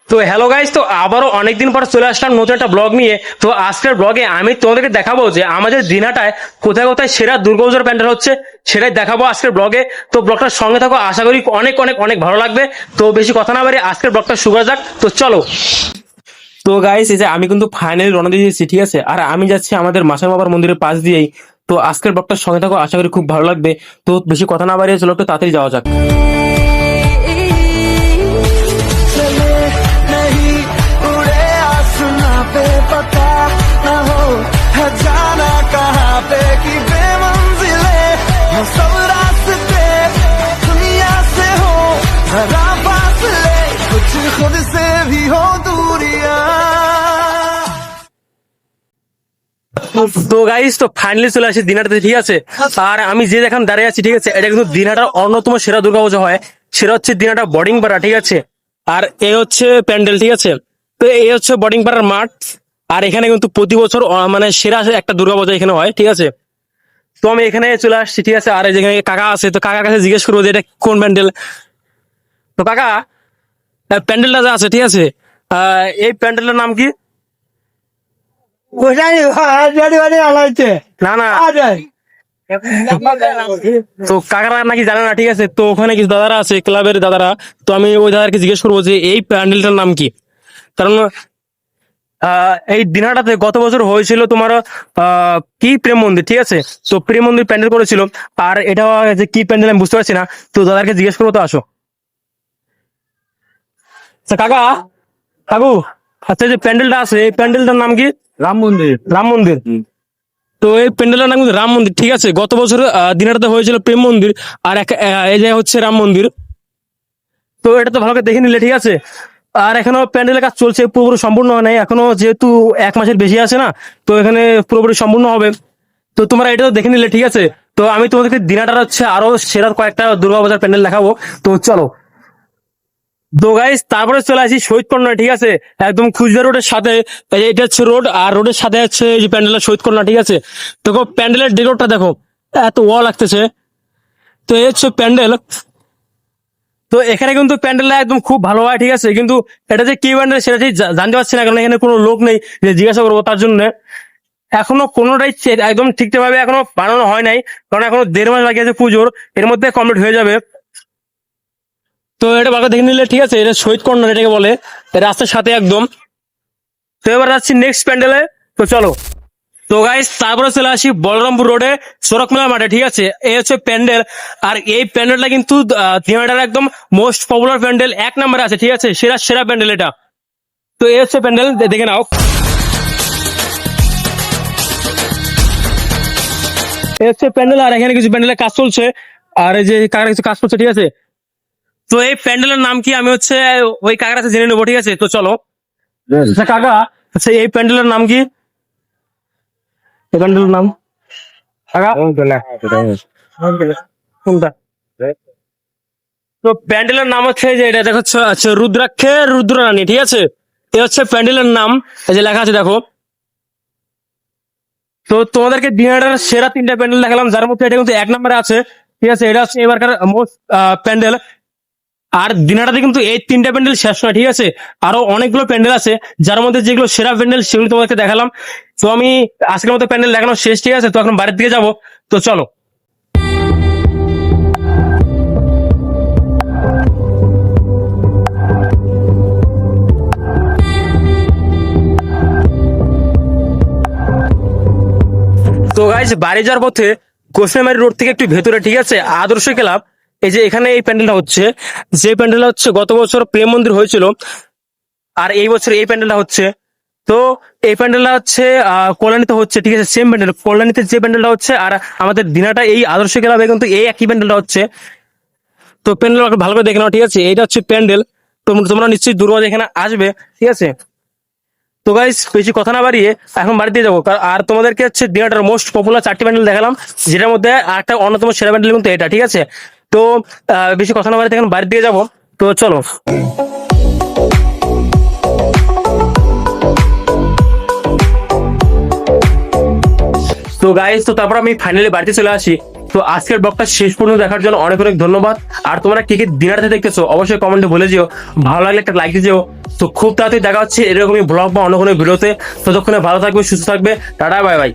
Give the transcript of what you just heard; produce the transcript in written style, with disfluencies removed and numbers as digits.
তো hello guys, তো আবারও অনেকদিন পর চলে আসলাম নতুন একটা ব্লগ নিয়ে। তো আজকের ব্লগে আমি তোমাদেরকে দেখাবো যে আমাদের দিনাটায় কোথায় কোথায় সেরা দুর্গাপূজার প্যান্ডেল হচ্ছে, সেটাই দেখাবো আজকের ব্লগে। তো ব্লগটার সঙ্গে থাকো, আশা করি অনেক অনেক অনেক ভালো লাগবে। তো বেশি কথা না বাড়িয়ে আজকের ব্লগটা শুরু করা যাক, তো চলো। তো গাইস, এই যে আমি কিন্তু ফাইনালি রওনা দিয়েছি, ঠিক আছে, আর আমি যাচ্ছি আমাদের মাসার বাবার মন্দিরের পাশ দিয়েই। তো আজকের ব্লগটার সঙ্গে থাকো, আশা করি খুব ভালো লাগবে। তো বেশি কথা না বাড়িয়ে চলো একটু তাড়াতাড়ি যাওয়া যাক। चले नहीं उड़े आसमां पे पता न हो है जाना कहाँ पे कि बेमंजिले हो सब रास्ते दुनिया से हो जरा फासले कुछ खुद से भी हो दूरियां। তো গাইস, তো ফাইনালি চলে আসি দিনাটাতে, ঠিক আছে। আর আমি যে এখন দাঁড়িয়ে আছি, ঠিক আছে, এটা কিন্তু দিনাটার অন্যতম সেরা দুর্গাপূজা হয়। সেটা হচ্ছে দিনাটা বোর্ডিং পাড়া, ঠিক আছে। আর এই হচ্ছে প্যান্ডেল, ঠিক আছে। তো এই হচ্ছে বোর্ডিং পাড়ার মাঠ। আর এখানে কিন্তু প্রতি বছর মানে সেরা একটা দুর্গাপূজা এখানে হয়, ঠিক আছে। তো আমি এখানে চলে আসছি, ঠিক আছে। আর এই যেখানে কাকা আছে, তো কাকার কাছে জিজ্ঞেস করবো যে এটা কোন প্যান্ডেল। তো কাকা, প্যান্ডেলটা যা আছে, ঠিক আছে, এই প্যান্ডেলটার নাম কি? না না, তো কাকারা নাকি জানে না, ঠিক আছে। তো ওখানে কিছু দাদারা আছে, ক্লাবের দাদারা। তো আমি ওই দাদাকে জিজ্ঞেস করবো যে এই প্যান্ডেলটার নাম কি। কারণ এই দিনহাটাতে গত বছর হয়েছিল তোমার কি প্রেম মন্দির, ঠিক আছে। তো প্রেম মন্দির প্যান্ডেল করেছিল। আর এটা যে কি প্যান্ডেল আমি বুঝতে পারছি না। তো দাদাকে জিজ্ঞেস করবো, তো আসো। আচ্ছা কাকা, কাকু, আচ্ছা এই যে প্যান্ডেলটা আছে, এই প্যান্ডেলটার নাম কি? রাম মন্দির। রাম মন্দির। তো এই প্যান্ডেলের নাম কিন্তু রাম মন্দির, ঠিক আছে। গত বছর দিনাটাতে হয়েছিল প্রেম মন্দির, আর এই যে হচ্ছে রাম মন্দির। তো এটা তো ভালো করে দেখে নিলে, ঠিক আছে। আর এখনো প্যান্ডেলের কাজ চলছে, পুরোপুরি সম্পূর্ণ হয় নাই এখনো, যেহেতু 1 মাসের বেশি আছে না। তো এখানে পুরোপুরি সম্পূর্ণ হবে। তো তোমরা এটা তো দেখে নিলে, ঠিক আছে। তো আমি তোমাদেরকে দিনাটার হচ্ছে আরো সেরা কয়েকটা দুর্গাপূজার প্যান্ডেল দেখাবো, তো চলো। তো গাইস, তারপরে চলে আসি শহীদ কর্নার, ঠিক আছে। একদম খুচরা রোডের সাথে এটা হচ্ছে রোড, আর রোডের সাথে হচ্ছে এই যে প্যান্ডেলের শহীদ কর্নার, ঠিক আছে। দেখো প্যান্ডেলের ডেকোরটা দেখো, এত ওয়াও লাগতেছে। তো এই হচ্ছে প্যান্ডেল। তো এখানে কিন্তু প্যান্ডেলটা একদম খুব ভালো হয়, ঠিক আছে। কিন্তু এটা যে কি প্যান্ডেল সেটা ঠিক জানতে পারছি না, কারণ এখানে কোনো লোক নেই যে জিজ্ঞাসা করবো তার জন্য। এখনো কোনোটাই একদম ঠিকঠাক ভাবে এখনো বানানো হয় নাই, কারণ এখনো 1.5 মাস বাকি আছে পুজোর, এর মধ্যে কমপ্লিট হয়ে যাবে। তো এটা ভালো দেখে নিলে, ঠিক আছে। এটা শহীদ কর্নার এটাকে বলে, রাস্তার সাথে একদম। তো এবার যাচ্ছি নেক্সট প্যান্ডেলে, তো চলো। তো গাইস, তারপরে চলে আসি বলরামপুর রোডে সড়ক মেলা মাঠে, ঠিক আছে। এই হচ্ছে প্যান্ডেল। আর এই প্যান্ডেলটা কিন্তু দিনাটার একদম মোস্ট পপুলার প্যান্ডেল, 1 নম্বরে আছে, ঠিক আছে। সেরা সেরা প্যান্ডেল এটা। তো এই হচ্ছে প্যান্ডেল, দেখে নাও। এই হচ্ছে প্যান্ডেল, আর এখানে কিছু প্যান্ডেলের কাজ চলছে। আর এই যে কাকার কিছু কাজ করছে, ঠিক আছে। তো এই প্যান্ডেলের নাম কি আমি হচ্ছে ওই কাকার কাছে জেনে নেবো, ঠিক আছে। তো চলো। আচ্ছা কাকা, আচ্ছা এই প্যান্ডেলের নাম কি? এই প্যান্ডেলের নাম কাকা কোনটা? তো প্যান্ডেলের নাম হচ্ছে যে এটা দেখো, আচ্ছা রুদ্রাক্ষের রুদ্ররানী, ঠিক আছে। এ হচ্ছে প্যান্ডেলের নাম, এই যে লেখা আছে দেখো। তো তোমাদেরকে দিনাটার সেরা 3টা প্যান্ডেল দেখালাম, যার মধ্যে এটা কিন্তু 1 নম্বরে আছে, ঠিক আছে। এটা হচ্ছে এবারকার মোস্ট প্যান্ডেল। আর দিনাটাতে কিন্তু এই 3টা প্যান্ডেল শেষ নয়, ঠিক আছে। আরো অনেকগুলো প্যান্ডেল আছে, যার মধ্যে যেগুলো সেরা প্যান্ডেল সেগুলো তোমাদেরকে দেখালাম। তো আমি আজকের মতো প্যান্ডেল দেখানো শেষ, ঠিক আছে। তো এখন বাড়ির দিকে যাবো, তো চলো। তো গাইজ, বাড়ি যাওয়ার পথে গোসলামারি রোড থেকে একটু ভেতরে, ঠিক আছে, আদর্শ ক্লাব, এই যে এখানে এই প্যান্ডেলটা হচ্ছে, যে প্যান্ডেলটা হচ্ছে গত বছর প্রেম মন্দির হয়েছিল, আর এই বছর এই প্যান্ডেলটা হচ্ছে। তো এই প্যান্ডেলটা হচ্ছে কল্যাণীতে হচ্ছে, ঠিক আছে। সেম প্যান্ডেল কল্যাণীতে যে প্যান্ডেলটা হচ্ছে, আর আমাদের দিনাটা এই আদর্শ ক্লাবে কিন্তু এই একই প্যান্ডেলটা হচ্ছে। তো প্যান্ডেল ভালো করে দেখে নাও, ঠিক আছে। এটা হচ্ছে প্যান্ডেল। তোমরা নিশ্চয়ই দুর্গা এখানে আসবে, ঠিক আছে। তো গাইস, বেশি কথা না বাড়িয়ে এখন বাড়িতে যাবো। আর তোমাদেরকে হচ্ছে দিনাটার মোস্ট পপুলার 4টি প্যান্ডেল দেখালাম, যেটার মধ্যে একটা অন্যতম সেরা প্যান্ডেল কিন্তু এটা, ঠিক আছে। তো বেশি কথা না বাড়িতে এখন বাড়ির দিকে যাবো, তো চলো। তো গাইস, তো তারপর আমি ফাইনালি বাড়িতে চলে আসি। তো তো আজকের ব্লগটা শেষ পর্যন্ত দেখার জন্য অনেক অনেক ধন্যবাদ। আর তোমরা কে কে ডিনারতে দেখতেছো অবশ্যই কমেন্টে বলে যেও, ভালো লাগলে একটা লাইক দিও। তো খুব তাড়াতাড়ি দেখা হচ্ছে এরকমই ব্লগ বা অন্য কোনো ভিডিওতে। ততক্ষণে ভালো থাকবে, সুস্থ থাকবে, টাটা, বাই বাই।